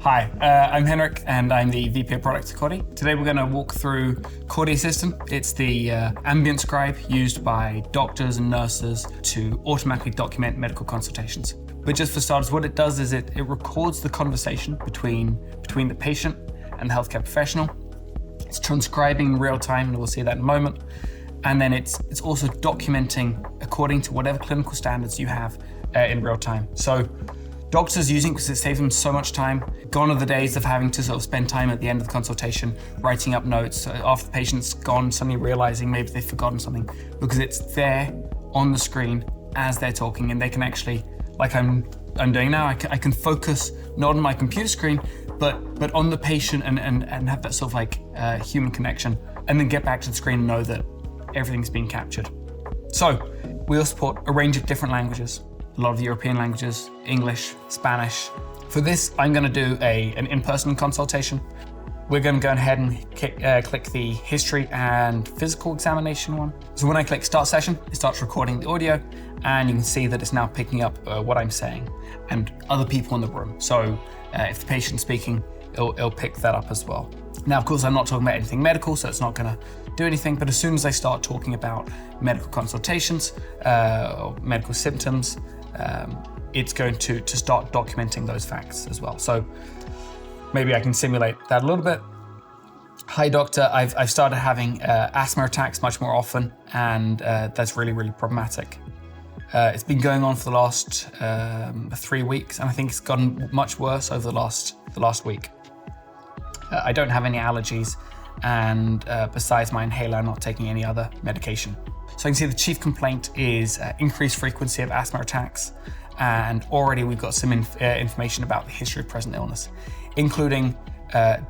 Hi, I'm Henrik and I'm the VP of Product at Corti. Today we're going to walk through Corti Assistant. It's the ambient scribe used by doctors and nurses to automatically document medical consultations. But just for starters, what it does is it records the conversation between the patient and the healthcare professional. It's transcribing in real time, and we'll see that in a moment. And then it's also documenting according to whatever clinical standards you have in real time. So doctors using it because it saves them so much time. Gone are the days of having to sort of spend time at the end of the consultation writing up notes after the patient's gone, suddenly realizing maybe they've forgotten something, because it's there on the screen as they're talking, and they can actually, like I'm doing now, I can focus not on my computer screen, but on the patient and have that sort of like human connection, and then get back to the screen and know that everything's being captured. So we also support a range of different languages, a lot of European languages, English, Spanish. For this, I'm going to do an in-person consultation. We're going to go ahead and click the history and physical examination one. So when I click start session, it starts recording the audio, and you can see that it's now picking up what I'm saying and other people in the room. So if the patient's speaking, it'll pick that up as well. Now, of course, I'm not talking about anything medical, so it's not going to do anything, but as soon as I start talking about medical consultations or medical symptoms, it's going to start documenting those facts as well. So maybe I can simulate that a little bit. Hi doctor, I've started having asthma attacks much more often, and that's really, really problematic. It's been going on for the last 3 weeks, and I think it's gotten much worse over the last week. I don't have any allergies, and besides my inhaler, I'm not taking any other medication. So I can see the chief complaint is increased frequency of asthma attacks, and already we've got some information about the history of present illness, including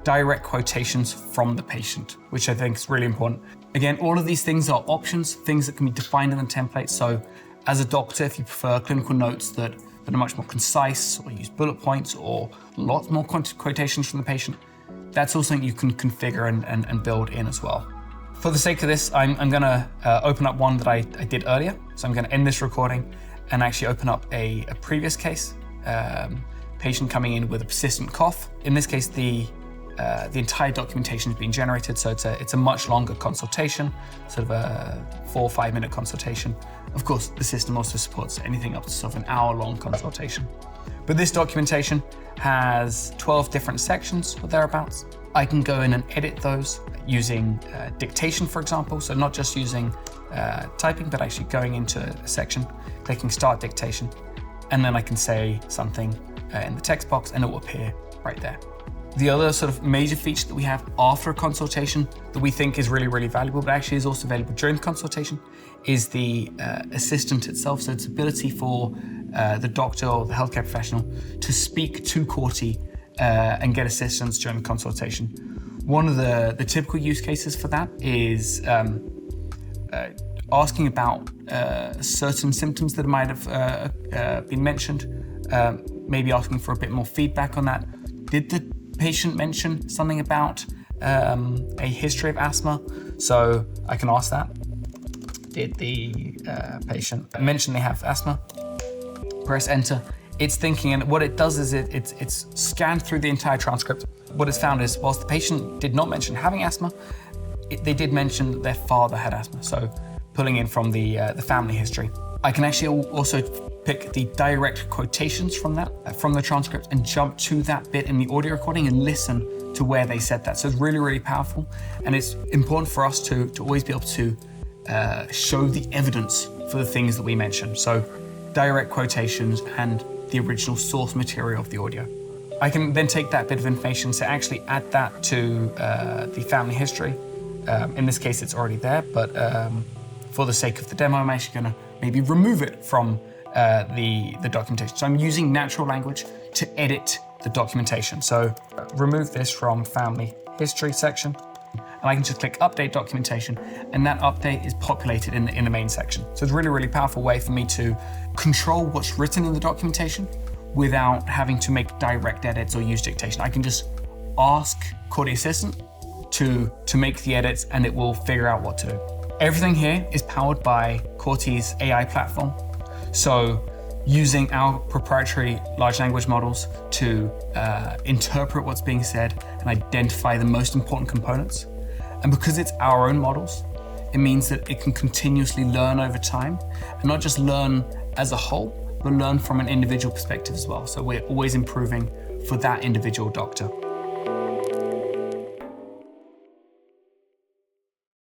direct quotations from the patient, which I think is really important. Again, all of these things are options, things that can be defined in the template. So as a doctor, if you prefer clinical notes that are much more concise, or use bullet points, or lots more quotations from the patient, that's also something you can configure and build in as well. For the sake of this, I'm going to open up one that I did earlier. So I'm going to end this recording and actually open up a previous case. Patient coming in with a persistent cough. In this case, the entire documentation has been generated, so it's a much longer consultation, sort of a 4 or 5 minute consultation. Of course, the system also supports anything up to sort of an hour-long consultation. But this documentation has 12 different sections or thereabouts. I can go in and edit those using dictation, for example. So not just using typing, but actually going into a section, clicking start dictation, and then I can say something in the text box and it will appear right there. The other sort of major feature that we have after a consultation that we think is really, really valuable, but actually is also available during the consultation, is the assistant itself. So its ability for the doctor or the healthcare professional to speak to Corti and get assistance during the consultation. One of the typical use cases for that is asking about certain symptoms that might have been mentioned, maybe asking for a bit more feedback on that. Did the patient mention something about a history of asthma? So I can ask that. Did the patient mention they have asthma? Press enter. It's thinking, and what it does is it's scanned through the entire transcript. What it's found is, whilst the patient did not mention having asthma, they did mention that their father had asthma. So pulling in from the family history. I can actually also pick the direct quotations from the transcript and jump to that bit in the audio recording and listen to where they said that. So it's really, really powerful. And it's important for us to always be able to show the evidence for the things that we mentioned. So direct quotations and the original source material of the audio. I can then take that bit of information to actually add that to the family history. In this case, it's already there, but for the sake of the demo, I'm actually gonna maybe remove it from the documentation. So I'm using natural language to edit the documentation. So remove this from family history section, and I can just click update documentation, and that update is populated in the main section. So it's a really, really powerful way for me to control what's written in the documentation without having to make direct edits or use dictation. I can just ask Corti Assistant to make the edits, and it will figure out what to do. Everything here is powered by Corti's AI platform. So using our proprietary large language models to interpret what's being said and identify the most important components. And because it's our own models, it means that it can continuously learn over time, and not just learn as a whole, but learn from an individual perspective as well. So we're always improving for that individual doctor.